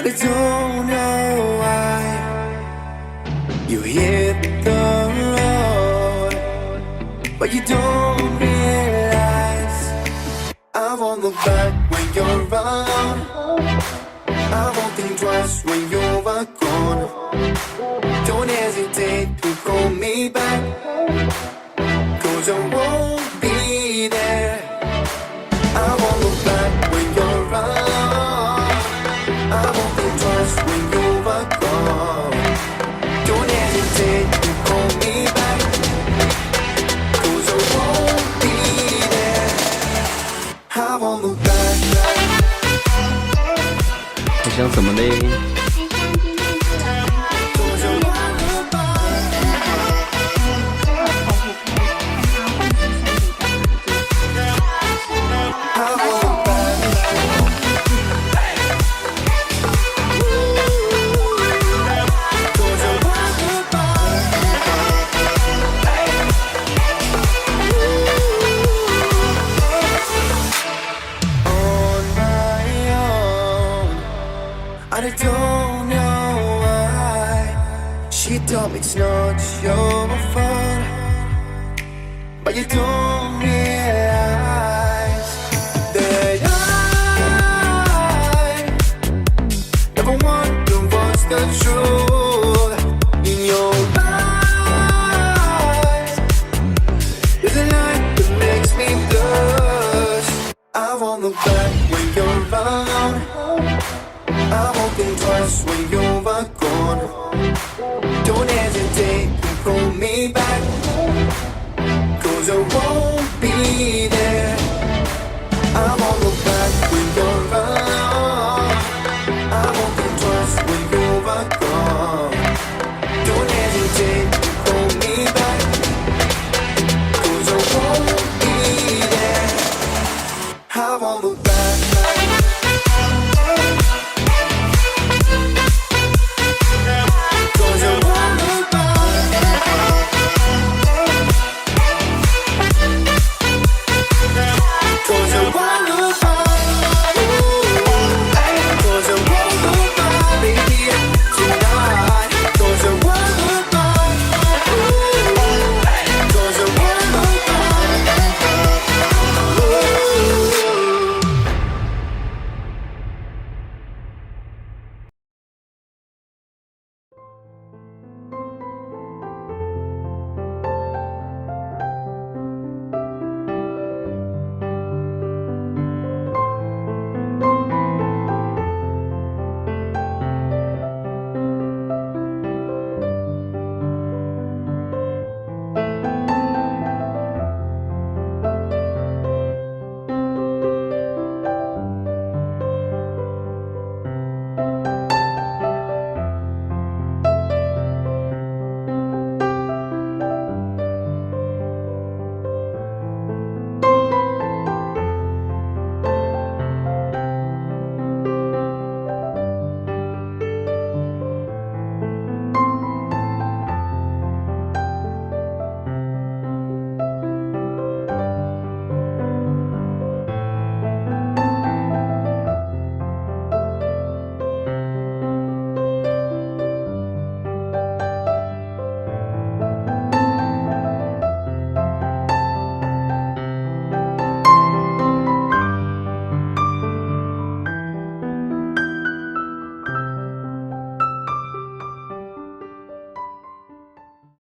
I don't know why you hit the road, but you don't realize I won't look back when you're around. I won't think twice when you're gone. Don't hesitate to call me back, 'cause I won't be there. I won't look back when you're around. I won't think twice when you're gone. Don't hesitate to call me back, 'cause I won't be there. I won't look back. 你想怎么嘞？I don't know why she told me it's not your fault, but you don't realize that I never wonder what's the truth in your eyes. There's a light that makes me blush. I won't look back when you're around. I won't think twice when you're gone. Don't hesitate to call me back, 'cause I won't be there.